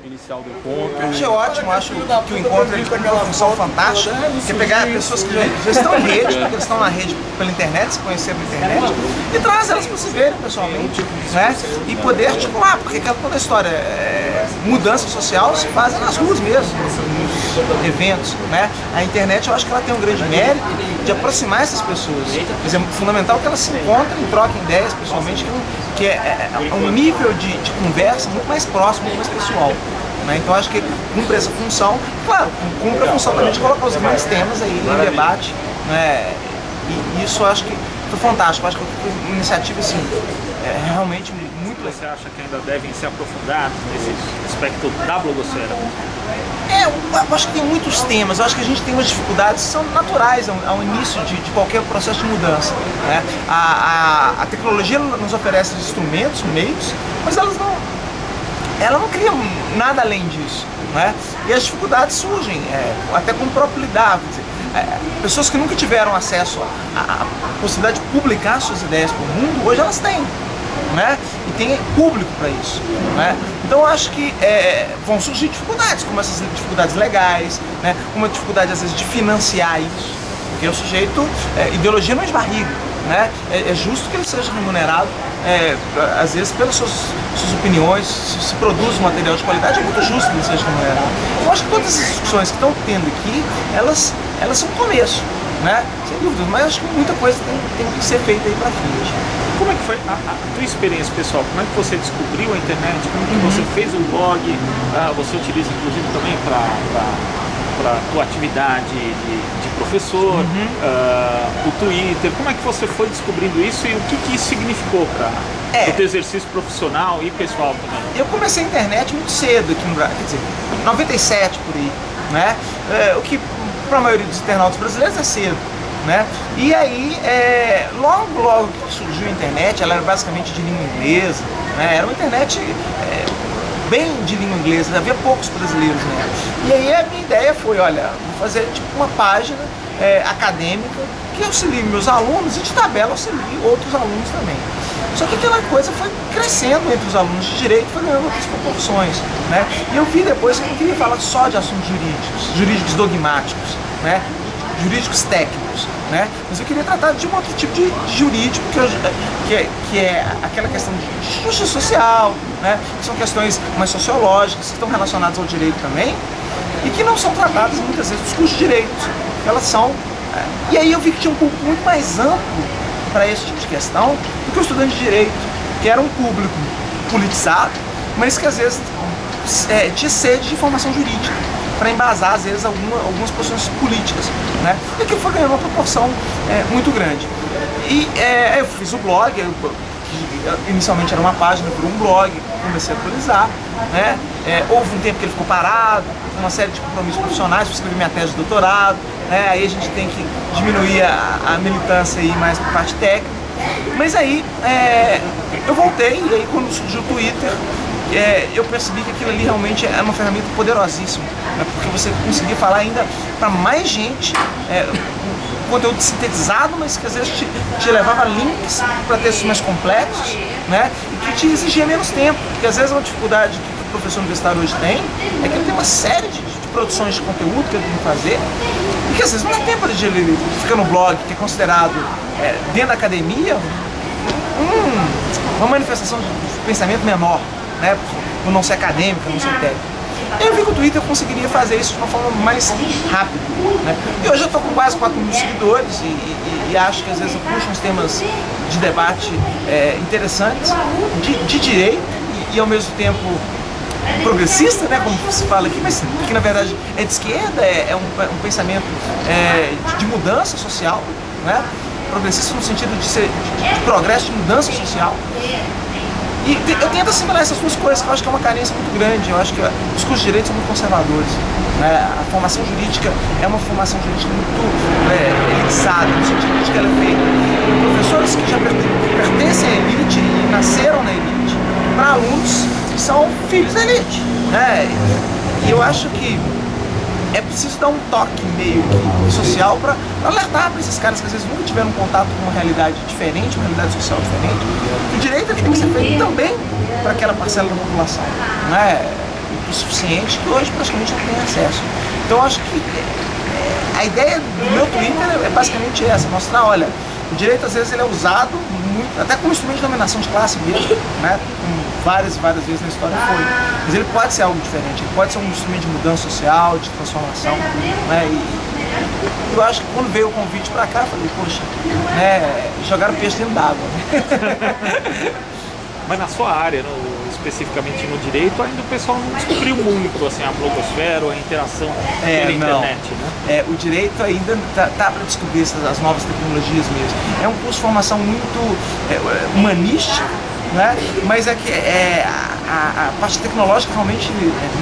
inicial do encontro. Achei ótimo, acho que o encontro ele tem uma função fantástica, que é pegar pessoas que já estão em rede, porque eles estão na rede pela internet, se conheceram na internet, e traz elas para se verem pessoalmente, né? E poder articular, porque aquela toda a história, mudança social se faz nas ruas mesmo, nos eventos, né? A internet eu acho que ela tem um grande mérito de aproximar essas pessoas. Mas é fundamental que elas se encontrem e troquem ideias pessoalmente, que é um nível de conversa muito mais próximo, muito mais pessoal. Né? Então acho que cumpre essa função, claro, cumpre a função também de colocar os grandes temas aí em debate, né? E isso eu acho que foi fantástico, eu acho que foi uma iniciativa assim, realmente muito legal. Você acha que ainda devem se aprofundar nesse aspecto da blogosfera? Eu acho que tem muitos temas, eu acho que a gente tem umas dificuldades que são naturais ao início de qualquer processo de mudança. Né? A tecnologia nos oferece instrumentos, meios, mas ela não cria nada além disso. Né? E as dificuldades surgem, até com o próprio lidar. Pessoas que nunca tiveram acesso à possibilidade de publicar suas ideias para o mundo, hoje elas têm. Né? E tem público para isso. Né? Então eu acho que vão surgir dificuldades, como essas dificuldades legais, né? Uma dificuldade às vezes de financiar isso, porque o sujeito, ideologia não é de barriga, né? É justo que ele seja remunerado, às vezes pelas suas opiniões, se produz um material de qualidade, é muito justo que ele seja remunerado. Eu acho que todas as discussões que estão tendo aqui, elas são um começo, né? Sem dúvida, mas acho que muita coisa tem que ser feita aí para frente. Como é que foi a tua experiência pessoal? Como é que você descobriu a internet? Como que você fez um blog? Você utiliza inclusive também para a tua atividade de professor, o Twitter. Como é que você foi descobrindo isso e o que isso significou para o teu exercício profissional e pessoal também? Eu comecei a internet muito cedo aqui no Brasil, quer dizer, 97 por aí, né? O que para a maioria dos internautas brasileiros é cedo. Né? E aí, logo que surgiu a internet, ela era basicamente de língua inglesa, né? Era uma internet bem de língua inglesa, havia poucos brasileiros nela. E aí a minha ideia foi, olha, vou fazer tipo uma página acadêmica que auxilie meus alunos e de tabela auxilie outros alunos também. Só que aquela coisa foi crescendo entre os alunos de direito, foi ganhando outras proporções, né? E eu vi depois que eu não queria falar só de assuntos jurídicos dogmáticos, né? Jurídicos técnicos, né? Mas eu queria tratar de um outro tipo de jurídico que é aquela questão de justiça social, né? Que são questões mais sociológicas, que estão relacionadas ao direito também e que não são tratadas muitas vezes nos cursos de direito. Elas são... E aí eu vi que tinha um público muito mais amplo para esse tipo de questão do que o estudante de direito, que era um público politizado, mas que às vezes tinha sede de informação jurídica, para embasar, às vezes, algumas posições políticas, né? E que foi ganhando uma proporção muito grande. E eu fiz o blog, que inicialmente era uma página, por um blog, comecei a atualizar, né? Houve um tempo que ele ficou parado, uma série de compromissos profissionais, eu escrevi minha tese de doutorado, né? Aí a gente tem que diminuir a militância aí mais para a parte técnica. Mas aí eu voltei, e aí quando surgiu o Twitter, eu percebi que aquilo ali realmente é uma ferramenta poderosíssima, né? Porque você conseguia falar ainda para mais gente, conteúdo sintetizado, mas que às vezes te levava links para textos mais complexos, né? E que te exigia menos tempo, porque às vezes uma dificuldade que o professor universitário hoje tem é que ele tem uma série de produções de conteúdo que ele tem que fazer e que às vezes não dá tempo de ele ficar no blog, que é considerado dentro da academia uma manifestação de pensamento menor, né, por não ser acadêmico, não ser técnico. Eu vi que o Twitter conseguiria fazer isso de uma forma mais rápida, né? E hoje eu estou com quase 4 mil seguidores e acho que às vezes eu puxo uns temas de debate interessantes, de direito e ao mesmo tempo progressista, né, como se fala aqui, mas que na verdade é de esquerda, é um pensamento de mudança social, né? Progressista no sentido de ser de progresso, de mudança social. E eu tento assimilar essas duas coisas, que eu acho que é uma carência muito grande. Eu acho que os cursos de direito são muito conservadores, né? A formação jurídica é uma formação jurídica muito elitizada, no sentido de que ela é feita por professores que já pertencem à elite e nasceram na elite, para alunos que são filhos da elite, né? E eu acho que é preciso dar um toque meio que social para alertar para esses caras que às vezes nunca tiveram contato com uma realidade diferente, uma realidade social diferente. O direito tem que ser feito também para aquela parcela da população, né? o suficiente que hoje praticamente não tem acesso. Então acho que a ideia do meu Twitter é basicamente essa, mostrar, olha, o direito às vezes ele é usado muito, até como instrumento de dominação de classe mesmo, né? Várias vezes na história foi. Mas ele pode ser algo diferente, ele pode ser um instrumento de mudança social, de transformação, né? E eu acho que quando veio o convite para cá, eu falei, poxa, né, jogaram peixe dentro d'água. Mas na sua área, especificamente no direito, ainda o pessoal não descobriu muito assim, a blogosfera, a interação pela internet, né? O direito ainda tá para descobrir as novas tecnologias mesmo. É um curso de formação muito humanística, né? Mas é que a parte tecnológica realmente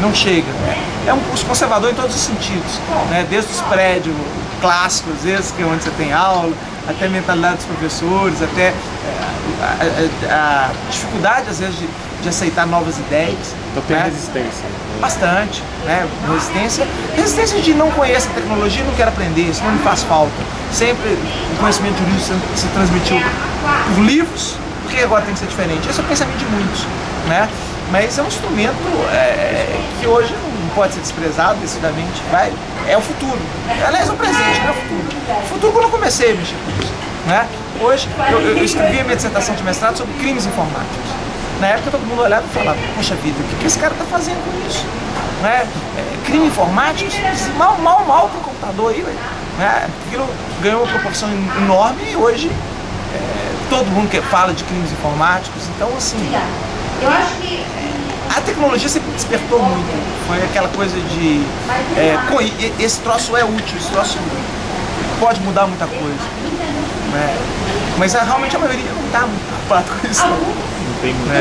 não chega. Né? É um curso conservador em todos os sentidos, né? Desde os prédios clássicos, às vezes, que é onde você tem aula, até a mentalidade dos professores, até a dificuldade, às vezes, de aceitar novas ideias. Então tem né? resistência. Bastante, né? Resistência de não conhecer a tecnologia e não quero aprender, isso não me faz falta. Sempre o conhecimento jurídico se transmitiu por livros, porque agora tem que ser diferente. Esse é o pensamento de muitos, né? Mas é um instrumento que hoje não pode ser desprezado decididamente, é o futuro. Aliás, é o presente, não é o futuro. O futuro quando eu comecei a mexer com isso, né? Hoje, eu escrevi a minha dissertação de mestrado sobre crimes informáticos. Na época todo mundo olhava e falava, poxa vida, o que esse cara está fazendo com isso? Né? Crime informático, mal para o computador aí, né? Aquilo ganhou uma proporção enorme e hoje todo mundo fala de crimes informáticos, então assim, a tecnologia sempre despertou muito, foi aquela coisa de, esse troço é útil, esse troço pode mudar muita coisa, né? Mas realmente a maioria não está muito preocupada com isso. Não tem muito.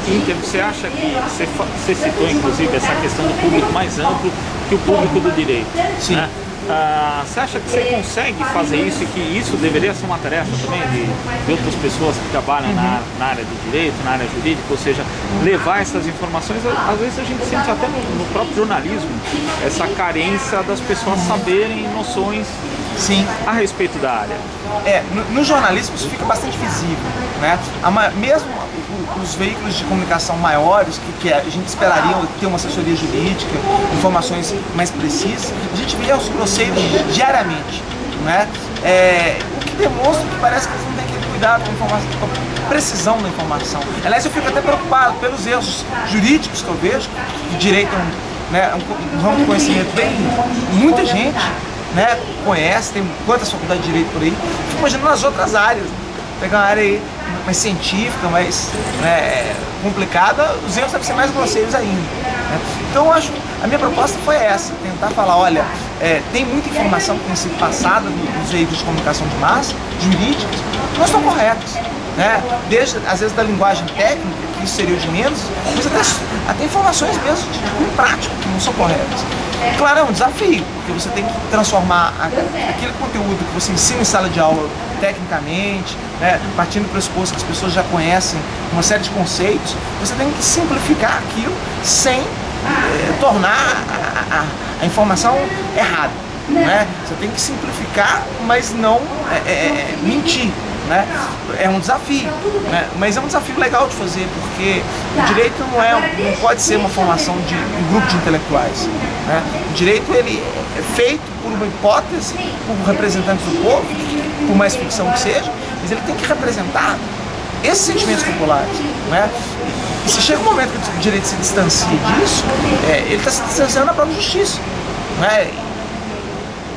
Inter, você acha que você citou inclusive essa questão do público mais amplo que o público do direito? Sim. Né? Você acha que você consegue fazer isso e que isso deveria ser uma tarefa também de outras pessoas que trabalham na área do direito, na área jurídica, ou seja, levar essas informações? Às vezes a gente sente até no próprio jornalismo essa carência das pessoas saberem noções Sim. a respeito da área. No jornalismo isso fica bastante visível, né? Mesmo os veículos de comunicação maiores, que a gente esperaria ter uma assessoria jurídica, informações mais precisas, a gente vê os grosseiros diariamente, né? O que demonstra que parece que eles não têm aquele cuidado com a informação, com a precisão da informação. Aliás, eu fico até preocupado pelos erros jurídicos que eu vejo, que direito é um ramo de conhecimento bem, muita gente, né, conhece, tem quantas faculdades de direito por aí, fico imaginando nas outras áreas, pegar uma área aí mais científica, mais complicada, os erros devem ser mais grosseiros ainda. Né? Então a minha proposta foi essa, tentar falar, olha, tem muita informação que tem sido passada nos veículos de comunicação de massa, jurídicas, que não estão corretas. Né? Desde, às vezes, da linguagem técnica, que isso seria o de menos, mas até informações mesmo de cunho prático, que não são corretas. Claro, é um desafio, porque você tem que transformar aquele conteúdo que você ensina em sala de aula tecnicamente, né, partindo do pressuposto que as pessoas já conhecem uma série de conceitos, você tem que simplificar aquilo sem tornar a informação errada. Né? Você tem que simplificar, mas não mentir. Né? É um desafio, né? Mas é um desafio legal de fazer, porque o direito não pode ser uma formação de um grupo de intelectuais. Né? O direito ele é feito por uma hipótese, por representantes do povo, por mais ficção que seja, mas ele tem que representar esses sentimentos populares. Né? E se chega um momento que o direito se distancia disso, ele está se distanciando da própria justiça. Né?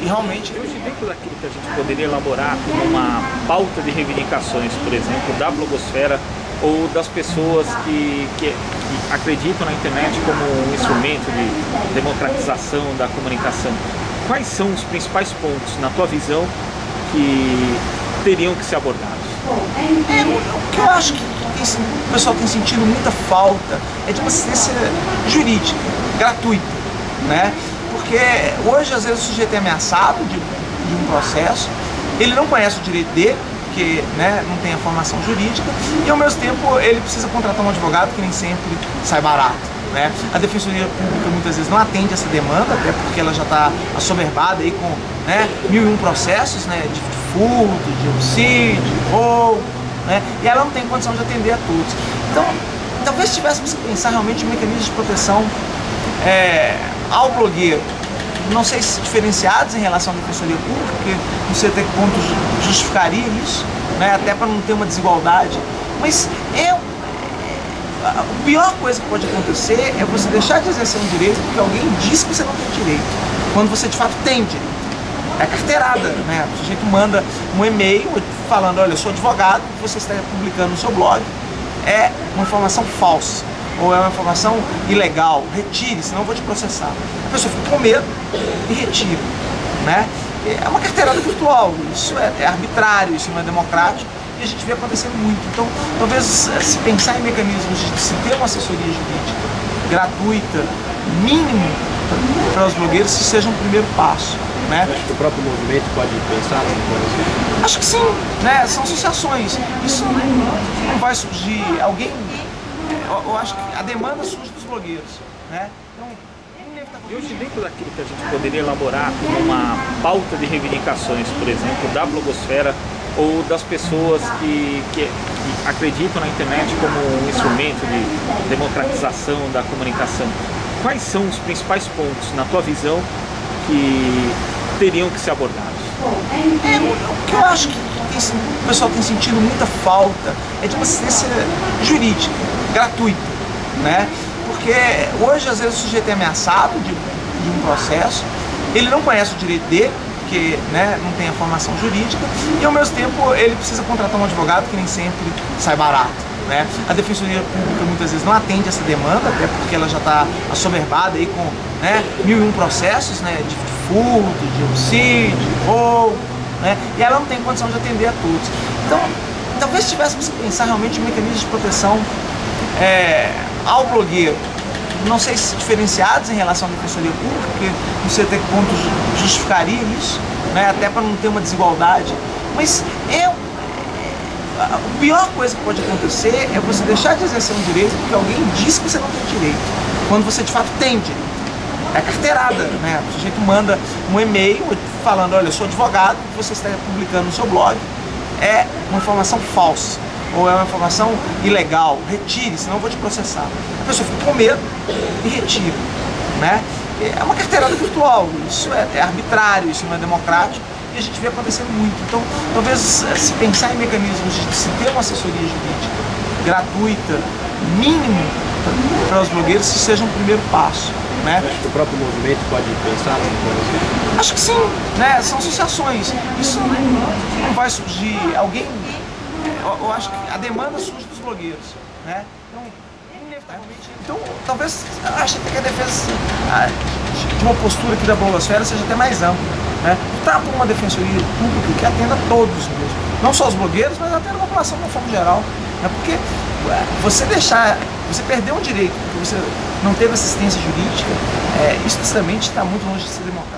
E realmente, hoje, dentro daquilo que a gente poderia elaborar como uma pauta de reivindicações, por exemplo, da blogosfera ou das pessoas que acreditam na internet como um instrumento de democratização da comunicação, quais são os principais pontos, na tua visão, que teriam que ser abordados? O que eu acho que o pessoal tem sentido muita falta é de uma assistência jurídica, gratuita, né? Porque hoje, às vezes, o sujeito é ameaçado de um processo, ele não conhece o direito dele, porque não tem a formação jurídica, e ao mesmo tempo ele precisa contratar um advogado que nem sempre sai barato. Né? A Defensoria Pública muitas vezes não atende essa demanda, até porque ela já está assoberbada aí com 1001 processos, de furto, de homicídio, de roubo, e ela não tem condição de atender a todos. Então, talvez tivéssemos que pensar realmente em mecanismos de proteção ao blogueiro. Não sei se diferenciados em relação à defensoria pública, porque não sei até que ponto justificaria isso, né? Até para não ter uma desigualdade. Mas a pior coisa que pode acontecer é você deixar de exercer um direito porque alguém diz que você não tem direito, quando você de fato tem direito. É carteirada, né? O sujeito manda um e-mail falando: olha, eu sou advogado, o que você está publicando no seu blog é uma informação falsa, ou é uma informação ilegal, retire, senão eu vou te processar. A pessoa fica com medo e retira, né? É uma carteirada virtual, isso é arbitrário, isso não é democrático, e a gente vê acontecendo muito. Então, talvez se pensar em mecanismos de se ter uma assessoria jurídica gratuita, mínimo, para os blogueiros, isso seja um primeiro passo, né? Acho que o próprio movimento pode pensar em... Acho que sim, né? São associações. Isso não vai surgir alguém. Eu acho que a demanda surge dos blogueiros, né? Então, e hoje, dentro daquilo que a gente poderia elaborar como uma pauta de reivindicações, por exemplo, da blogosfera ou das pessoas que acreditam na internet como um instrumento de democratização da comunicação, quais são os principais pontos, na tua visão, que teriam que ser abordados? O que eu acho que o pessoal tem sentido muita falta é de uma assistência jurídica, gratuita, né? Porque hoje, às vezes, o sujeito é ameaçado de um processo, ele não conhece o direito dele, porque, né, não tem a formação jurídica, e ao mesmo tempo ele precisa contratar um advogado que nem sempre sai barato, né? A Defensoria Pública muitas vezes não atende essa demanda, até porque ela já está assoberbada aí com, né, 1001 processos, né, de furto, de homicídio, de roubo, né, e ela não tem condição de atender a todos. Então, talvez tivéssemos que pensar realmente em mecanismos de proteção ao blogueiro. Não sei se diferenciados em relação à defensoria pública, porque não sei até que ponto justificaria isso, né? Até para não ter uma desigualdade. Mas a pior coisa que pode acontecer é você deixar de exercer um direito porque alguém diz que você não tem direito, quando você de fato tem direito. É carteirada, né? O sujeito manda um e-mail falando: olha, eu sou advogado, o que você está publicando no seu blog é uma informação falsa, ou é uma informação ilegal, retire, senão eu vou te processar. A pessoa fica com medo e retira, né? É uma carteirada virtual, isso é arbitrário, isso não é democrático, e a gente vê acontecendo muito. Então, talvez se pensar em mecanismos de se ter uma assessoria jurídica gratuita, mínimo, para os blogueiros, isso seja um primeiro passo, né? Acho que o próprio movimento pode pensar em... Acho que sim, né? São associações. Isso não vai surgir alguém. Eu acho que a demanda surge dos blogueiros, né? Então, inevitavelmente. Então, talvez eu acho que a defesa de uma postura aqui da blogosfera seja até mais ampla, né? Tá por uma defensoria pública que atenda a todos mesmo, não só os blogueiros, mas atenda a população de uma forma geral, né? Porque você perdeu um direito porque você não teve assistência jurídica, isso sinceramente está muito longe de ser democrático.